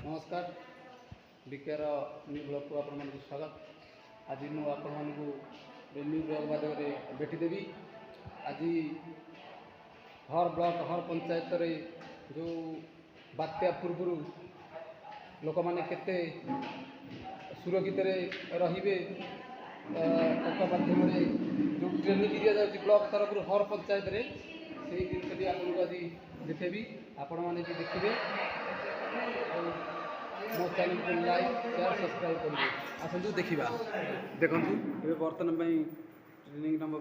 नमस्कार विकेर new blog को आपण मानक स्वागत। आज मु आपण मानक न्यू ब्लॉग माध्यम भेटिदेवी। आज हर ब्लॉक हर पंचायत रे जो बात्या पूर्व लोक मैंने केते सुरक्षित रे माध्यम जो ट्रेनिंग दिया जाए ब्लॉक तरफ हर पंचायत रे से जिनस आपको आज देखेबी। आपण मैंने भी देखिए मो चैनल को लाइक शेयर सब्सक्राइब करेंगे। आसतु देखा देखूँ ये बर्तन ट्रेनिंग नाम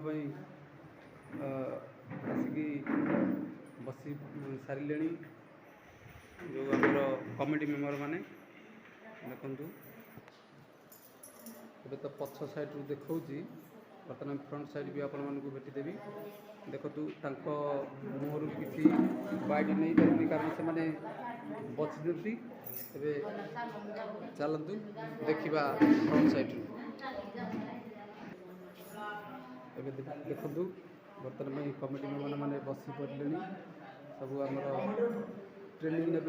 आसिकी बसी सारे जो आमर कमिटी मेम्बर माने देखु ये तो पछ साइड रू देखा बर्तमान फ्रंट साइड भी आपण मानक भेटिदेवी। देखु मुहर किसी बाइट नहीं पारे कारण से मैंने बची चलतु देखा फ्रंट साइड देखु बर्तमान कमिटी मेम्बर मैंने बसी पड़े सब आम ट्रेनिंग ने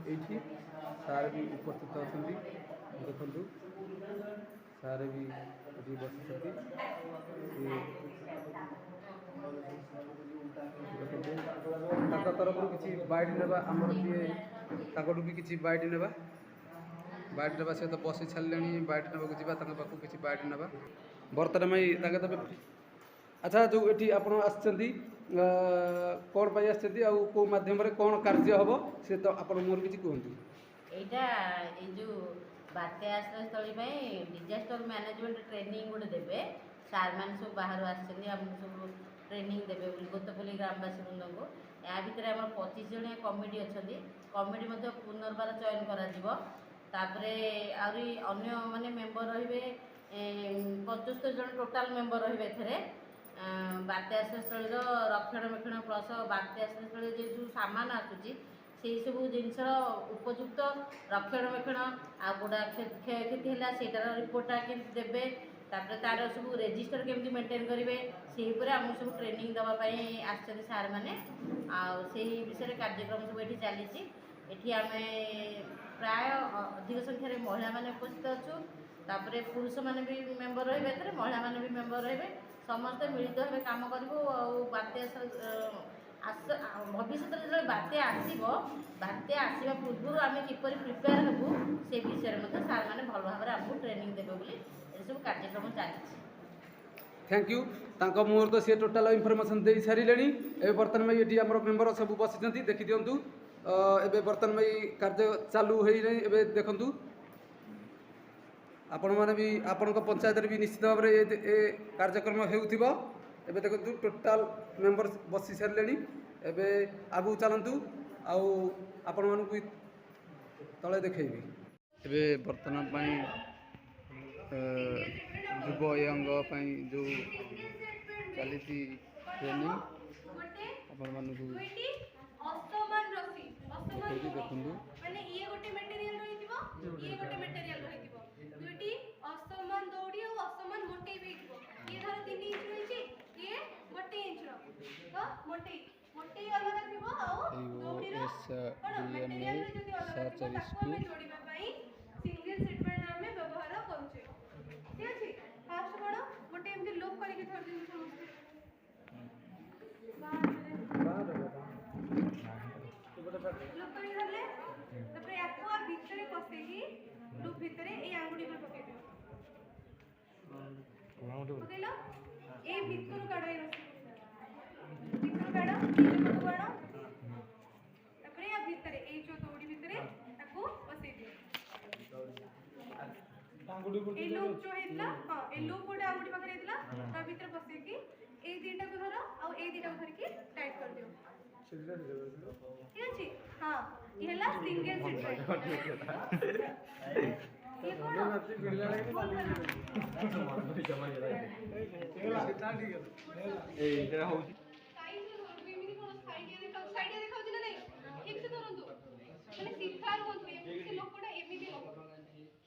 ये सार भी उपस्थित अच्छा देखु सार भी ये बस तरफ किसी बाइट ना आमर जी भी किसी बाइट ना सहित तो बसी छाड़े बाइट ना पाक किसी बाइट ना बर्तमान तो अच्छा जो ये आप कौन पाई आसो मध्यम कौन कार्य हम से तो आप मोर किसी कहतु यहाँ जो बात्या आश्रयस्थली डिजास्टर मैनेजमेंट ट्रेनिंग गोटे देवे सार मैंने सब बाहर आमको सब ट्रेनिंग देवे गोतपल्ली ग्रामवासी बृंद को या भितर आम 25 जन कमिटी अच्छा कमिटी पुनर्बार चयन कर अन्य माने मेम्बर रे 75 जन टोटाल मेम्बर रे बात्या आश्रयस्थल रक्षणाबेक्षण प्लस बात्या आश्रयस्थल जो सामान आसूँ से सब जिनस उपयुक्त रक्षणाबेक्षण आगोटा क्षयक्षति है सेटार रिपोर्टा के देवे तार सब रेजिस्टर केमती मेंटेन करेंगे से आम सब ट्रेनिंग देवाई आसर सार मैंने विषय कार्यक्रम सब ये चली एटी आम प्राय अधिक संख्यार महिला मैंने उपस्थित अच्छु तापर पुरुष मैंने भी मेम्बर रे महिला मैंने भी मेम्बर रे समस्ते मिलित भाव काम करूँ बात्या भविष्य जो बात्या बात्या आसवा पूर्व आम किपर प्रिपेयर हबू से विषय में सार मैंने भल भाव आमको ट्रेनिंग देवे सब कार्यक्रम चली। थैंक यू तांको मुहर तो सी टोटाल इनफॉरमेशन दे सारे ए बर्तमान ये आम मेम्बर सब बसी देखी दिंतु ए बर्तमान कार्य चालू हो देखु आपण मैंने भी आपण पंचायत भी निश्चित भाव में ये कार्यक्रम हो देखु टोटाल मेम्बर बसी सारे आगू चलतु आपण मानक तले देखी ए बर्तमान युव यंग जो चली ट्रेनिंग आपण मानक देखु लूप जो हेतला हां ए लूप गोटे आंगुठी पाखरे हेतला ता भीतर बसे कि ए दीटा को धरो आ ए दीटा को धर के टाइट कर दियो ठीक अछि हां ये हला सिंगल सिट ये कोन ए इधर हो साइड देखा ना नहीं ठीक से धरंतु माने सीधा रहंतु एमती लोकटा एमिति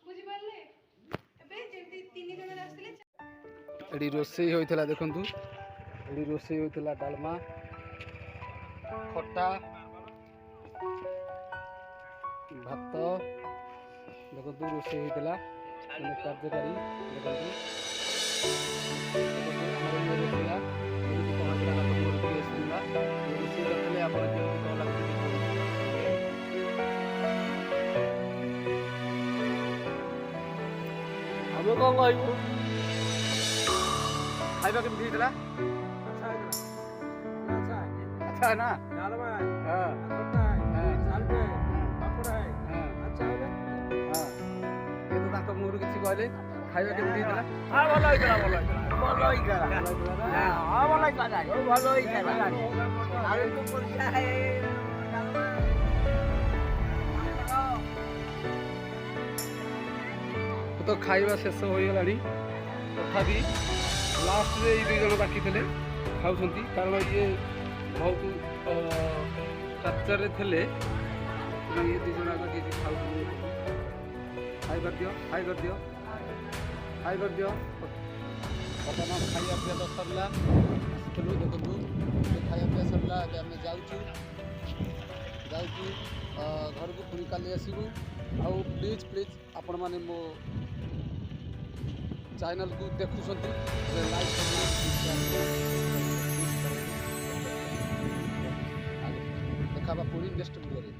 बुझि पारले एडी रोसई होइथला देखंतु एडी रोसई होइथला डालमा खट्टा भात ଦେଖନ୍ତୁ ରୋଷେଇ ହେଇଥିଲା ମାନେ କାର୍ଯ୍ୟକାରୀ ଦେଖନ୍ତୁ ଆମର ଇଏ ରୋଷେଇଆ କେମିତି କ'ଣ ହେଇଥିଲା ଆପଣଙ୍କର ଟିକେ ଶୁଣିବା ରୋଷେଇ କରିଥିଲେ ଆପଣ କେମିତି କ'ଣ ଲାଗୁଛି ଆମେ କ'ଣ କହିବୁ? ଖାଇବା କେମିତି ହେଇଥିଲା? अच्छा है ना? हाँ हाँ ये तो तांको मुहर किछि कहले खाଇବା କେମିତି ହେଇଥିଲା? ଭଲ ହେଇଥିଲା ଭଲ ହେଇଥିଲା ଆଉ ତୁ ପଇସା ତ ଖାଇବା ଶେଷ ହୋଇଗଲାଣି ତଥାପି ଲାଷ୍ଟରେ ଏଇ 2 ଜଣ ବାକି ଥିଲେ ଖାଉଛନ୍ତି କାରଣ ଇଏ ବହୁତ ଷ୍ଟ୍ରକ୍ଚରରେ ଥିଲେ ଇଏ 2 ଜଣ ଆଗ କିଛି ଖାଉଛନ୍ତି ହାଇ କରିଦିଅ ବର୍ତ୍ତମାନ ଖାଇବା ପିଇବା ତ ସରିଲା ଆସିଥିଲୁ ଦେଖନ୍ତୁ ଖାଇବା ପିଇବା ସରିଲା ଏବେ ଆମେ ଯାଉଛୁ ଘରକୁ ପୁଣି କାଲି ଆସିବୁ ଆଉ ପ୍ଲିଜ୍ ଆପଣମାନେ ମୋ ଚ୍ୟାନେଲକୁ ଦେଖୁଛନ୍ତି ଲାଇକ୍ ଦେଖାବା ପୁଣି ନେକ୍ସଟ ଭିଡ଼ିଓରେ।